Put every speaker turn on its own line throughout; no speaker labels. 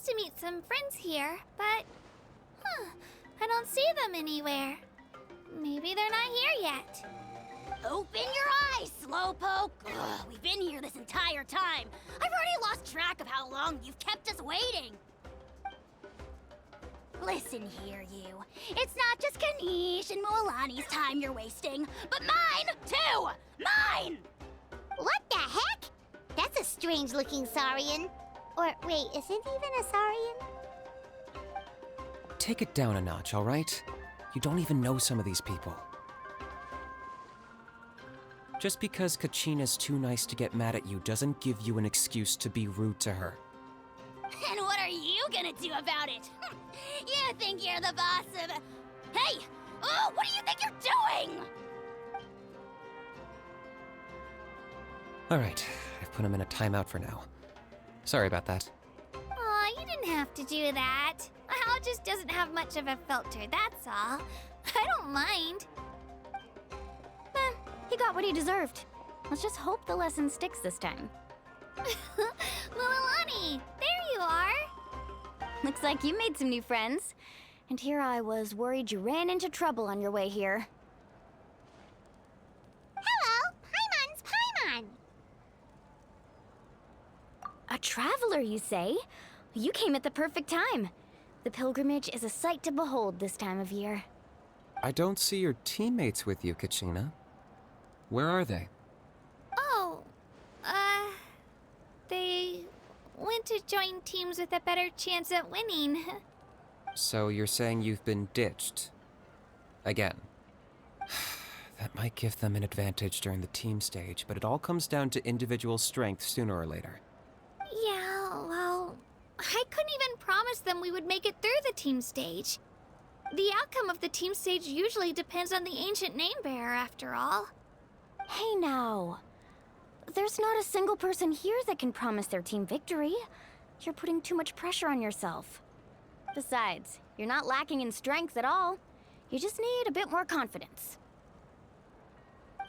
to meet some friends here, but... I don't see them anywhere. Maybe they're not here yet.
Open your eyes, Slowpoke! Ugh, we've been here this entire time. I've already lost track of how long you've kept us waiting. Listen here, you. It's not just Kanish and Mualani's time you're wasting, but mine, too! Mine!
What the heck? That's a strange-looking Saurian. Or, wait, is it even a Saurian?
Take it down a notch, all right? You don't even know some of these people. Just because Kachina's too nice to get mad at you doesn't give you an excuse to be rude to her.
And what are you gonna do about it? You think you're the boss of... Hey! Oh, what do you think you're doing?
All right, I've put him in a timeout for now. Sorry about that.
Aw, you didn't have to do that. Hal just doesn't have much of a filter, that's all. I don't mind.
He got what he deserved. Let's just hope the lesson sticks this time.
Mualani, there you are.
Looks like you made some new friends. And here I was worried you ran into trouble on your way here.
Hello, Paimon's Paimon.
A traveler, you say? You came at the perfect time. The pilgrimage is a sight to behold this time of year.
I don't see your teammates with you, Kachina. Where are they?
Oh, they went to join teams with a better chance at winning.
So you're saying you've been ditched? Again. That might give them an advantage during the team stage, but it all comes down to individual strength sooner or later.
Yeah, well, I couldn't even promise them we would make it through the team stage. The outcome of the team stage usually depends on the ancient name bearer, after all.
Hey now. There's not a single person here that can promise their team victory. You're putting too much pressure on yourself. Besides, you're not lacking in strength at all. You just need a bit more confidence.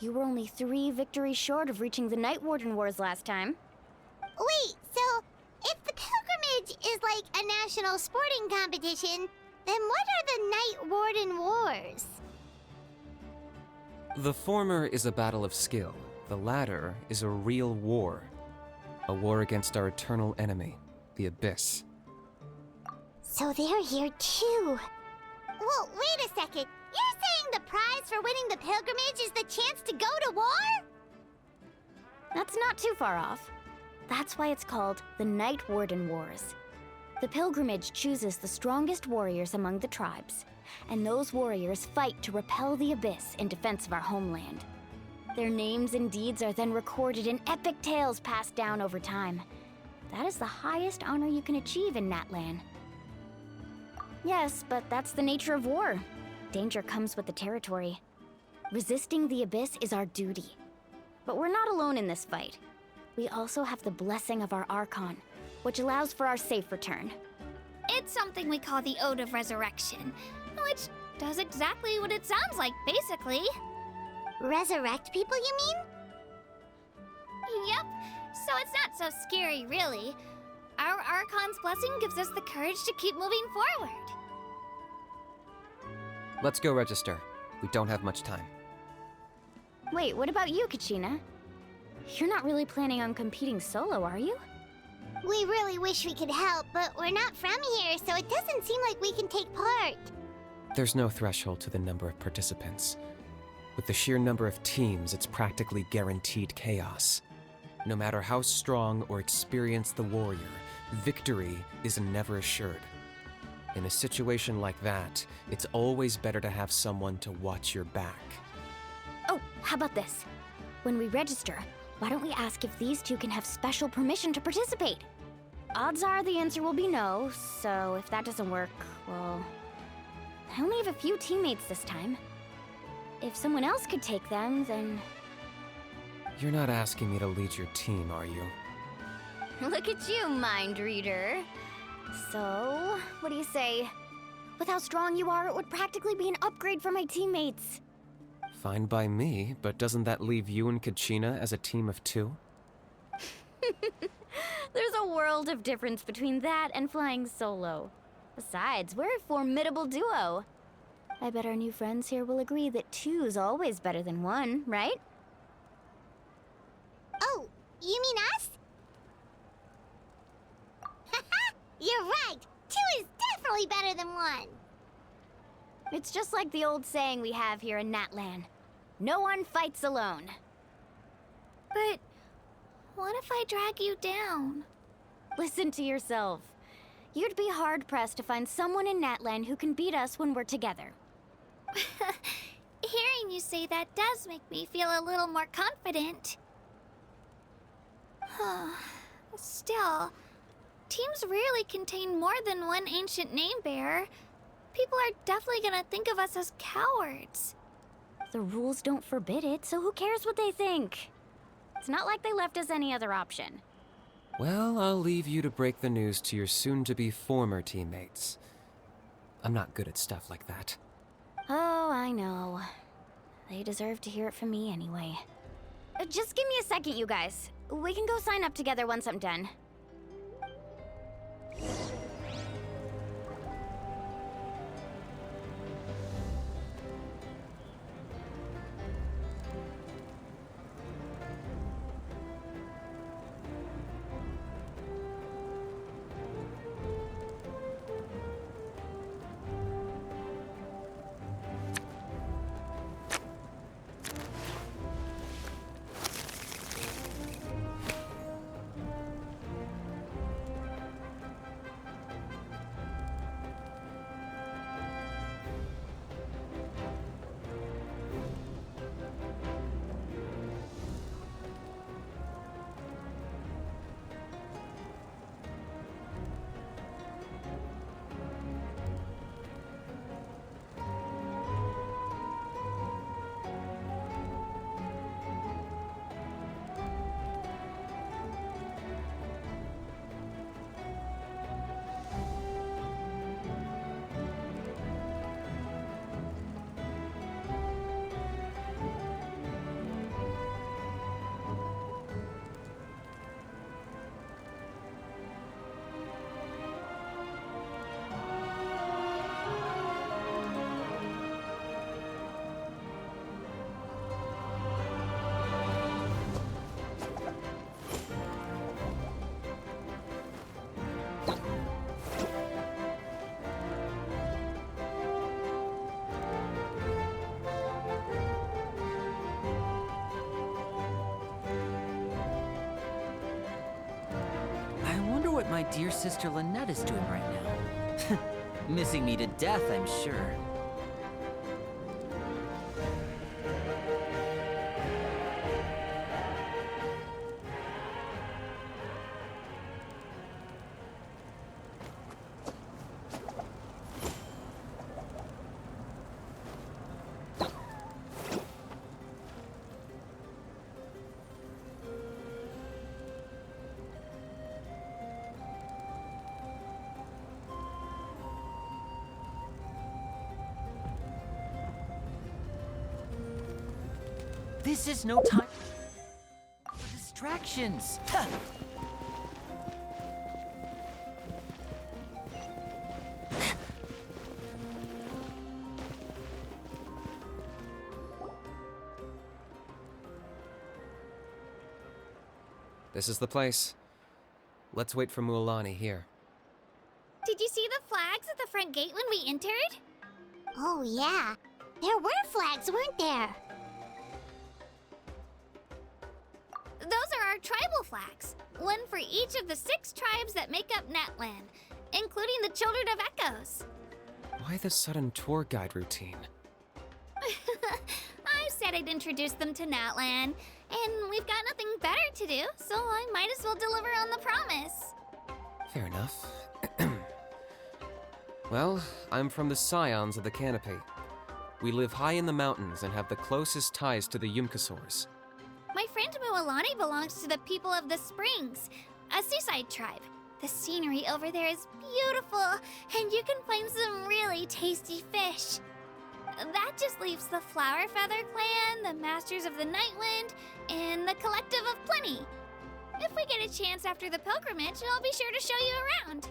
You were only 3 victories short of reaching the Night Warden Wars last time.
Wait, so if the pilgrimage is like a national sporting competition, then what are the Night Warden Wars?
The former is a battle of skill. The latter is a real war. A war against our eternal enemy, the Abyss.
So they're here too. Well, wait a second. You're saying the prize for winning the pilgrimage is the chance to go to war?
That's not too far off. That's why it's called the Night Warden Wars. The pilgrimage chooses the strongest warriors among the tribes, and those warriors fight to repel the Abyss in defense of our homeland. Their names and deeds are then recorded in epic tales passed down over time. That is the highest honor you can achieve in Natlan. Yes, but that's the nature of war. Danger comes with the territory. Resisting the Abyss is our duty. But we're not alone in this fight. We also have the blessing of our Archon, which allows for our safe return.
It's something we call the Ode of Resurrection, which does exactly what it sounds like, basically.
Resurrect people, you mean?
Yep, so it's not so scary, really. Our Archon's blessing gives us the courage to keep moving forward.
Let's go register. We don't have much time.
Wait, what about you, Kachina? You're not really planning on competing solo, are you?
We really wish we could help, but we're not from here, so it doesn't seem like we can take part.
There's no threshold to the number of participants. With the sheer number of teams, it's practically guaranteed chaos. No matter how strong or experienced the warrior, victory is never assured. In a situation like that, it's always better to have someone to watch your back.
Oh, how about this? When we register, why don't we ask if these two can have special permission to participate? Odds are the answer will be no, so if that doesn't work, well... I only have a few teammates this time. If someone else could take them, then...
You're not asking me to lead your team, are you?
Look at you, mind reader. So, what do you say? With how strong you are, it would practically be an upgrade for my teammates.
Fine by me, but doesn't that leave you and Kachina as a team of 2?
There's a world of difference between that and flying solo. Besides, we're a formidable duo. I bet our new friends here will agree that two's always better than one, right?
Oh, you mean us? Haha, you're right. Two is definitely better than one.
It's just like the old saying we have here in Natlan. No one fights alone.
But what if I drag you down?
Listen to yourself. You'd be hard-pressed to find someone in Natlan who can beat us when we're together.
Hearing you say that does make me feel a little more confident. Still, teams rarely contain more than one ancient name bearer. People are definitely gonna think of us as cowards.
The rules don't forbid it, so who cares what they think? It's not like they left us any other option.
Well, I'll leave you to break the news to your soon-to-be former teammates. I'm not good at stuff like that.
Oh, I know. They deserve to hear it from me anyway. Just give me a second, you guys. We can go sign up together once I'm done.
I wonder what my dear sister Lynette is doing right now. Missing me to death, I'm sure. This is no time for distractions. Ha!
This is the place. Let's wait for Mualani here.
Did you see the flags at the front gate when we entered?
Oh, yeah. There were flags, weren't there?
Those are our tribal flags. One for each of the 6 tribes that make up Natlan, including the Children of Echoes.
Why the sudden tour guide routine?
I said I'd introduce them to Natlan, and we've got nothing better to do, so I might as well deliver on the promise.
Fair enough. Well, I'm from the Scions of the Canopy. We live high in the mountains and have the closest ties to the Yumkasaurs.
My friend Mualani belongs to the people of the Springs, a seaside tribe. The scenery over there is beautiful, and you can find some really tasty fish. That just leaves the Flower Feather Clan, the Masters of the Nightwind, and the Collective of Plenty. If we get a chance after the pilgrimage, I'll be sure to show you around.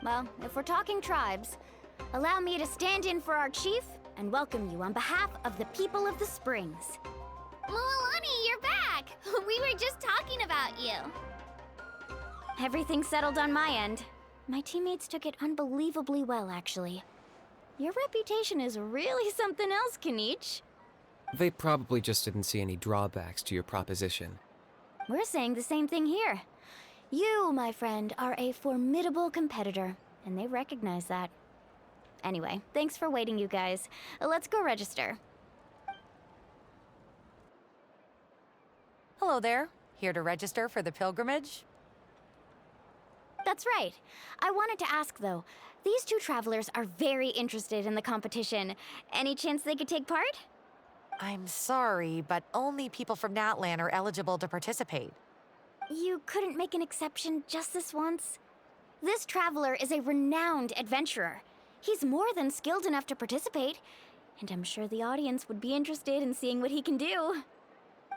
Well, if we're talking tribes, allow me to stand in for our chief and welcome you on behalf of the people of the Springs.
Mualani, you're back! We were just talking about you.
Everything's settled on my end. My teammates took it unbelievably well, actually. Your reputation is really something else, Kanich.
They probably just didn't see any drawbacks to your proposition.
We're saying the same thing here. You, my friend, are a formidable competitor, and they recognize that. Anyway, thanks for waiting, you guys. Let's go register.
Hello there. Here to register for the pilgrimage?
That's right. I wanted to ask, though. These two travelers are very interested in the competition. Any chance they could take part?
I'm sorry, but only people from Natlan are eligible to participate.
You couldn't make an exception just this once? This traveler is a renowned adventurer. He's more than skilled enough to participate, and I'm sure the audience would be interested in seeing what he can do.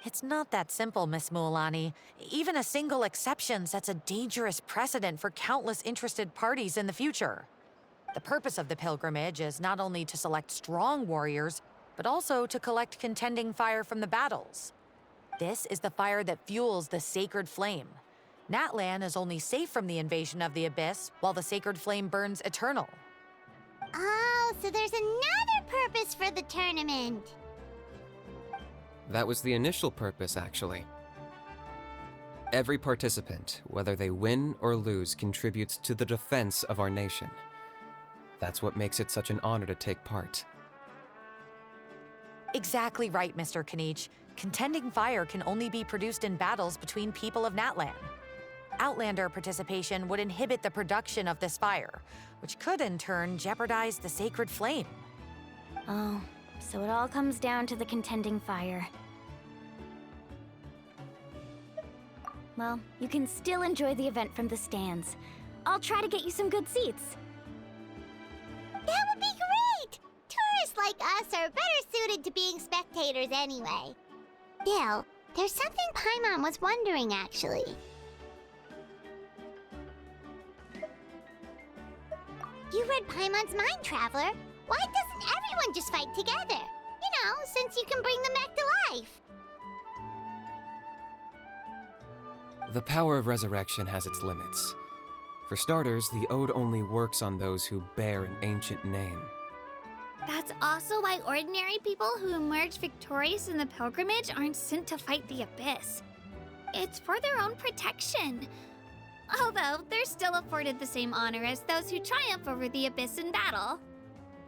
It's not that simple, Miss Mualani. Even a single exception sets a dangerous precedent for countless interested parties in the future. The purpose of the pilgrimage is not only to select strong warriors, but also to collect contending fire from the battles. This is the fire that fuels the sacred flame. Natlan is only safe from the invasion of the Abyss, while the sacred flame burns eternal.
Oh, so there's another purpose for the tournament.
That was the initial purpose, actually. Every participant, whether they win or lose, contributes to the defense of our nation. That's what makes it such an honor to take part.
Exactly right, Mr. Kanich. Contending fire can only be produced in battles between people of Natlan. Outlander participation would inhibit the production of this fire, which could in turn jeopardize the sacred flame.
Oh, so it all comes down to the contending fire. Well, you can still enjoy the event from the stands. I'll try to get you some good seats.
That would be great! Tourists like us are better suited to being spectators anyway. Still, there's something Paimon was wondering, actually. You read Paimon's mind, Traveler. Why doesn't everyone just fight together? You know, since you can bring them back to life.
The power of resurrection has its limits. For starters, the ode only works on those who bear an ancient name.
That's also why ordinary people who emerge victorious in the pilgrimage aren't sent to fight the Abyss. It's for their own protection. Although, they're still afforded the same honor as those who triumph over the Abyss in battle.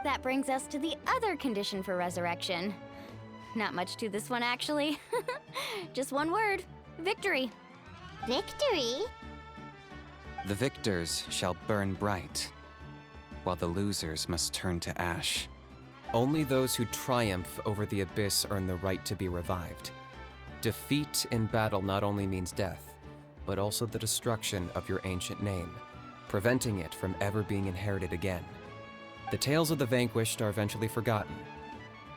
That brings us to the other condition for resurrection. Not much to this one, actually. Just one word: victory.
Victory?
The victors shall burn bright, while the losers must turn to ash.
Only those who triumph over the Abyss earn the right to be revived. Defeat in battle not only means death, but also the destruction of your ancient name, preventing it from ever being inherited again. The tales of the vanquished are eventually forgotten,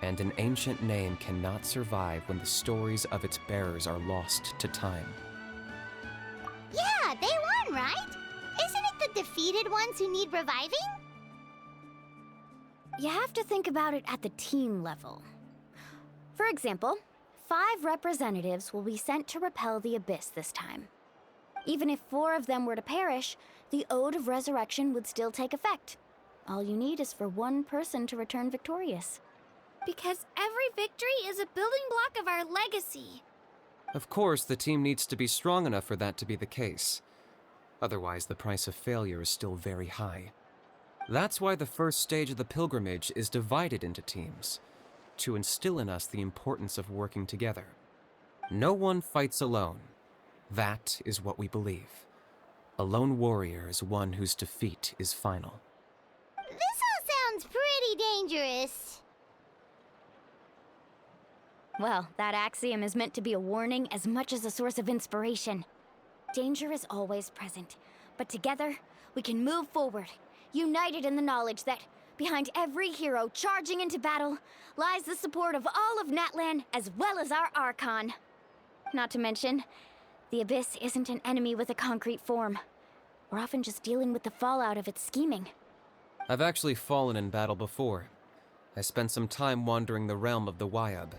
and an ancient name cannot survive when the stories of its bearers are lost to time.
Yeah, they won, right? Isn't it the defeated ones who need reviving?
You have to think about it at the team level. For example, 5 representatives will be sent to repel the Abyss this time. Even if 4 of them were to perish, the Ode of Resurrection would still take effect. All you need is for 1 person to return victorious.
Because every victory is a building block of our legacy.
Of course, the team needs to be strong enough for that to be the case. Otherwise, the price of failure is still very high. That's why the first stage of the pilgrimage is divided into teams, to instill in us the importance of working together. No one fights alone. That is what we believe. A lone warrior is one whose defeat is final.
This all sounds pretty dangerous.
Well, that axiom is meant to be a warning as much as a source of inspiration. Danger is always present, but together, we can move forward, united in the knowledge that behind every hero charging into battle lies the support of all of Natlan as well as our Archon. Not to mention, the Abyss isn't an enemy with a concrete form. We're often just dealing with the fallout of its scheming.
I've actually fallen in battle before. I spent some time wandering the realm of the Wyab.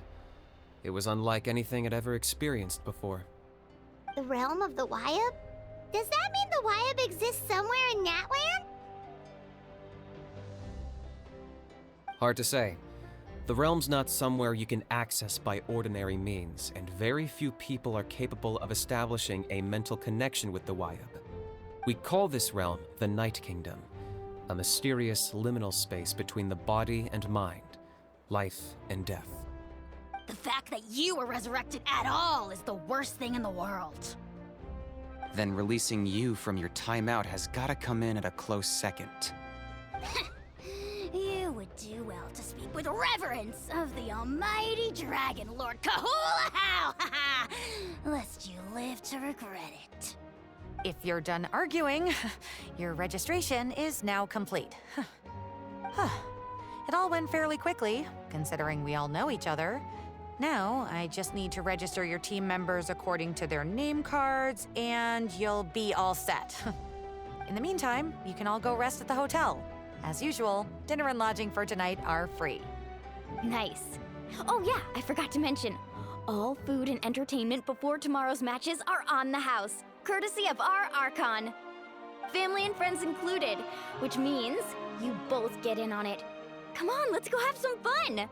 It was unlike anything I'd ever experienced before.
The realm of the Wyab? Does that mean the Wyab exists somewhere in Natland?
Hard to say. The realm's not somewhere you can access by ordinary means, and very few people are capable of establishing a mental connection with the Wyab. We call this realm the Night Kingdom, a mysterious liminal space between the body and mind, life and death.
The fact that you were resurrected at all is the worst thing in the world.
Then releasing you from your timeout has gotta come in at a close second.
You would do well to speak with reverence of the almighty Dragon Lord Kahula-How! Lest you live to regret it.
If you're done arguing, your registration is now complete. It all went fairly quickly, considering we all know each other. Now, I just need to register your team members according to their name cards, and you'll be all set. In the meantime, you can all go rest at the hotel. As usual, dinner and lodging for tonight are free.
Nice. Oh yeah, I forgot to mention, all food and entertainment before tomorrow's matches are on the house, courtesy of our Archon. Family and friends included, which means you both get in on it. Come on, let's go have some fun!